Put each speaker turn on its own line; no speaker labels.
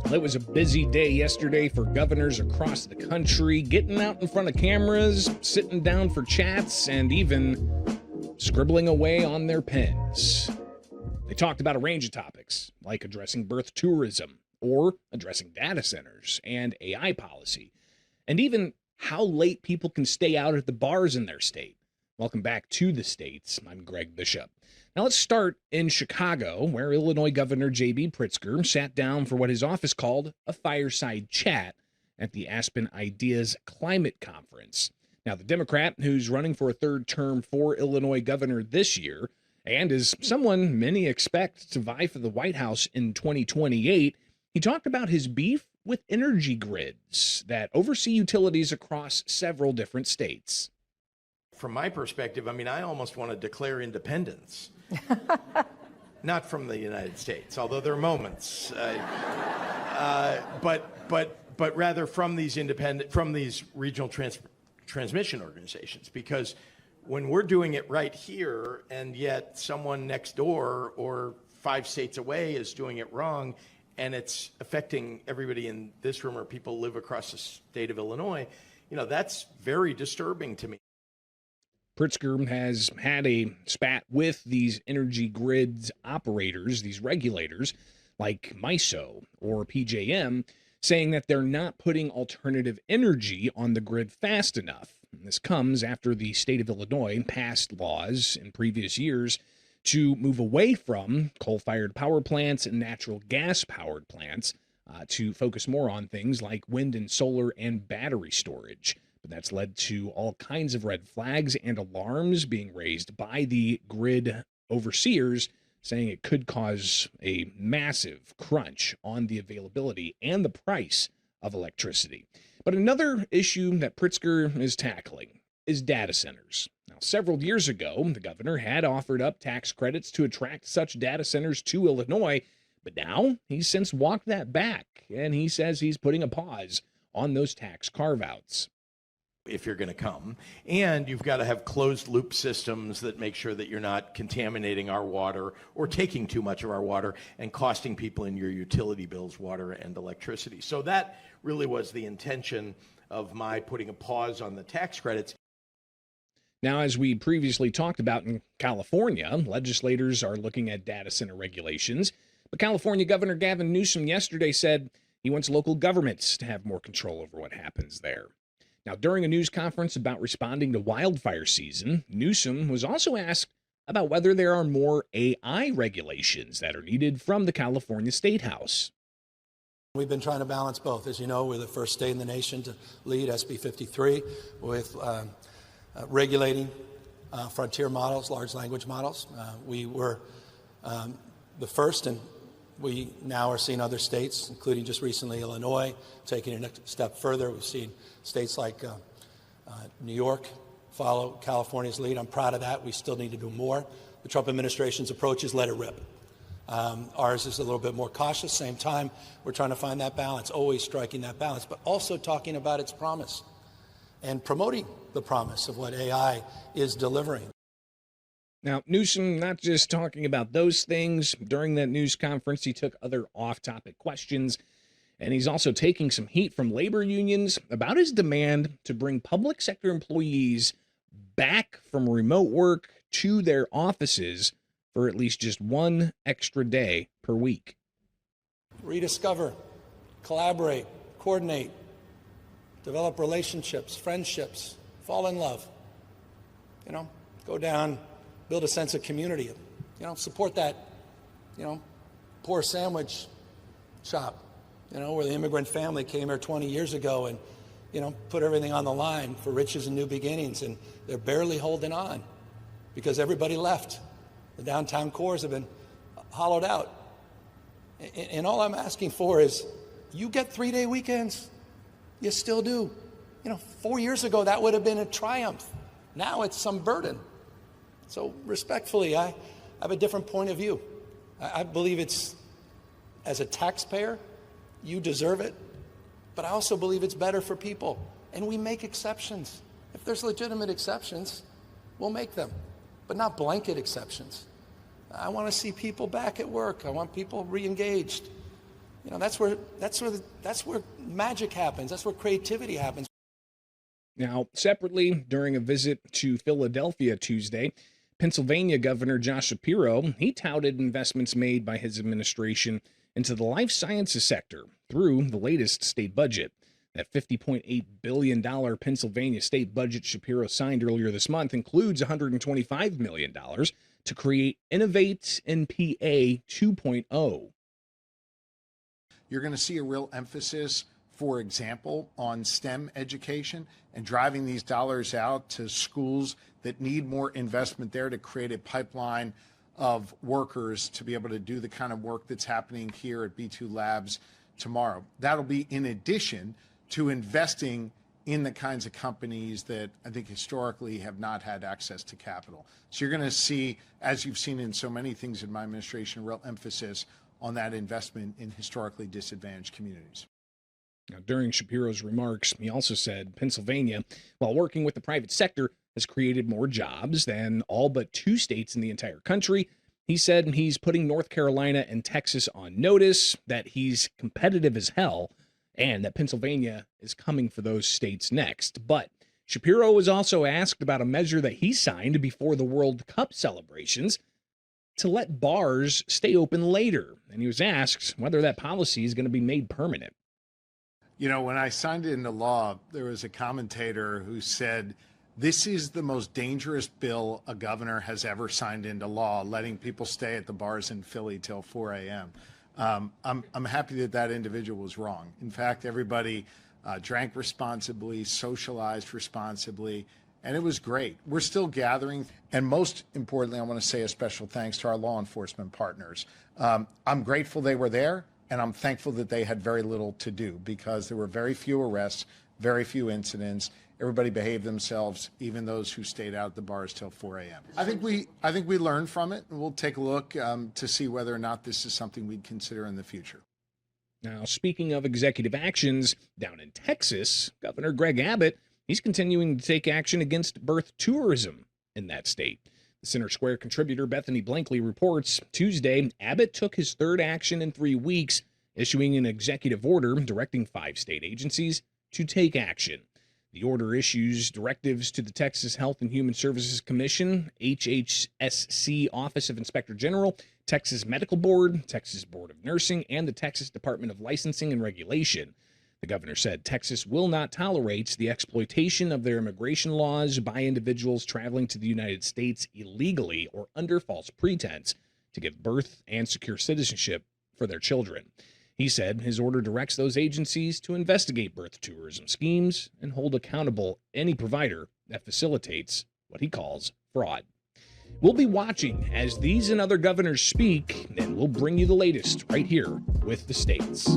Well, it was a busy day yesterday for governors across the country, getting out in front of cameras, sitting down for chats, and even scribbling away on their pens. They talked about a range of topics, like addressing birth tourism, or addressing data centers and AI policy, and even how late people can stay out at the bars in their state. Welcome back to the States. I'm Greg Bishop. Now let's start in Chicago, where Illinois Governor J.B. Pritzker sat down for what his office called a fireside chat at the Aspen Ideas Climate Conference. Now, the Democrat who's running for a third term for Illinois governor this year, and is someone many expect to vie for the White House in 2028, he talked about his beef with energy grids that oversee utilities across several different states.
From my perspective, I almost want to declare independence. Not from the United States, although there are moments, but rather from these regional transmission organizations, because when we're doing it right here, and yet someone next door or 5 states away is doing it wrong, and it's affecting everybody in this room or people who live across the state of Illinois, that's very disturbing to me.
Pritzker has had a spat with these energy grids operators, these regulators, like MISO or PJM, saying that they're not putting alternative energy on the grid fast enough. And this comes after the state of Illinois passed laws in previous years to move away from coal-fired power plants and natural gas-powered plants to focus more on things like wind and solar and battery storage. But that's led to all kinds of red flags and alarms being raised by the grid overseers, saying it could cause a massive crunch on the availability and the price of electricity. But another issue that Pritzker is tackling is data centers. Now, several years ago, the governor had offered up tax credits to attract such data centers to Illinois, but now he's since walked that back, and he says he's putting a pause on those tax carve-outs.
If you're going to come, and you've got to have closed loop systems that make sure that you're not contaminating our water or taking too much of our water and costing people in your utility bills water and electricity. So that really was the intention of my putting a pause on the tax credits.
Now, as we previously talked about in California, legislators are looking at data center regulations, but California Governor Gavin Newsom yesterday said he wants local governments to have more control over what happens there. Now, during a news conference about responding to wildfire season, Newsom was also asked about whether there are more AI regulations that are needed from the California State House.
We've been trying to balance both. As you know, we're the first state in the nation to lead SB 53 with regulating frontier models, large language models. We were the first, and we now are seeing other states, including just recently Illinois, taking it a step further. We've seen states like New York follow California's lead. I'm proud of that. We still need to do more. The Trump administration's approach is let it rip. Ours is a little bit more cautious. Same time, we're trying to find that balance, always striking that balance, but also talking about its promise and promoting the promise of what AI is delivering.
Now, Newsom not just talking about those things. During that news conference, he took other off-topic questions, and he's also taking some heat from labor unions about his demand to bring public sector employees back from remote work to their offices for at least just one extra day per week.
Rediscover, collaborate, coordinate, develop relationships, friendships, fall in love. Go down, build a sense of community. Support that, poor sandwich shop, where the immigrant family came here 20 years ago and, put everything on the line for riches and new beginnings, and they're barely holding on because everybody left. The downtown cores have been hollowed out. And all I'm asking for is, you get 3-day weekends. You still do. 4 years ago, that would have been a triumph. Now it's some burden. So respectfully, I have a different point of view. I believe it's, as a taxpayer, you deserve it. But I also believe it's better for people. And we make exceptions. If there's legitimate exceptions, we'll make them. But not blanket exceptions. I want to see people back at work. I want people re-engaged. You know, that's where magic happens. That's where creativity happens.
Now, separately, during a visit to Philadelphia Tuesday, Pennsylvania Governor Josh Shapiro, he touted investments made by his administration into the life sciences sector through the latest state budget. That $50.8 billion Pennsylvania state budget Shapiro signed earlier this month includes $125 million to create Innovate NPA 2.0.
You're going to see a real emphasis, for example, on STEM education and driving these dollars out to schools that need more investment there to create a pipeline of workers to be able to do the kind of work that's happening here at B2 Labs tomorrow. That'll be in addition to investing in the kinds of companies that I think historically have not had access to capital. So you're going to see, as you've seen in so many things in my administration, a real emphasis on that investment in historically disadvantaged communities.
Now, during Shapiro's remarks, he also said Pennsylvania, while working with the private sector, has created more jobs than all but 2 states in the entire country. He said he's putting North Carolina and Texas on notice, that he's competitive as hell, and that Pennsylvania is coming for those states next. But Shapiro was also asked about a measure that he signed before the World Cup celebrations to let bars stay open later. And he was asked whether that policy is going to be made permanent.
You know, when I signed it into law, there was a commentator who said, this is the most dangerous bill a governor has ever signed into law, letting people stay at the bars in Philly till 4 a.m. I'm happy that that individual was wrong. In fact, everybody drank responsibly, socialized responsibly, and it was great. We're still gathering. And most importantly, I want to say a special thanks to our law enforcement partners. I'm grateful they were there, and I'm thankful that they had very little to do because there were very few arrests, very few incidents. Everybody behaved themselves, even those who stayed out at the bars till 4 a.m. I think we learned from it, and we'll take a look to see whether or not this is something we'd consider in the future.
Now, speaking of executive actions, down in Texas, Governor Greg Abbott, he's continuing to take action against birth tourism in that state. The Center Square contributor Bethany Blankley reports Tuesday, Abbott took his 3rd action in 3 weeks, issuing an executive order directing 5 state agencies to take action. The order issues directives to the Texas Health and Human Services Commission, HHSC Office of Inspector General, Texas Medical Board, Texas Board of Nursing, and the Texas Department of Licensing and Regulation. The governor said Texas will not tolerate the exploitation of their immigration laws by individuals traveling to the United States illegally or under false pretense to give birth and secure citizenship for their children. He said his order directs those agencies to investigate birth tourism schemes and hold accountable any provider that facilitates what he calls fraud. We'll be watching as these and other governors speak, and we'll bring you the latest right here with the states.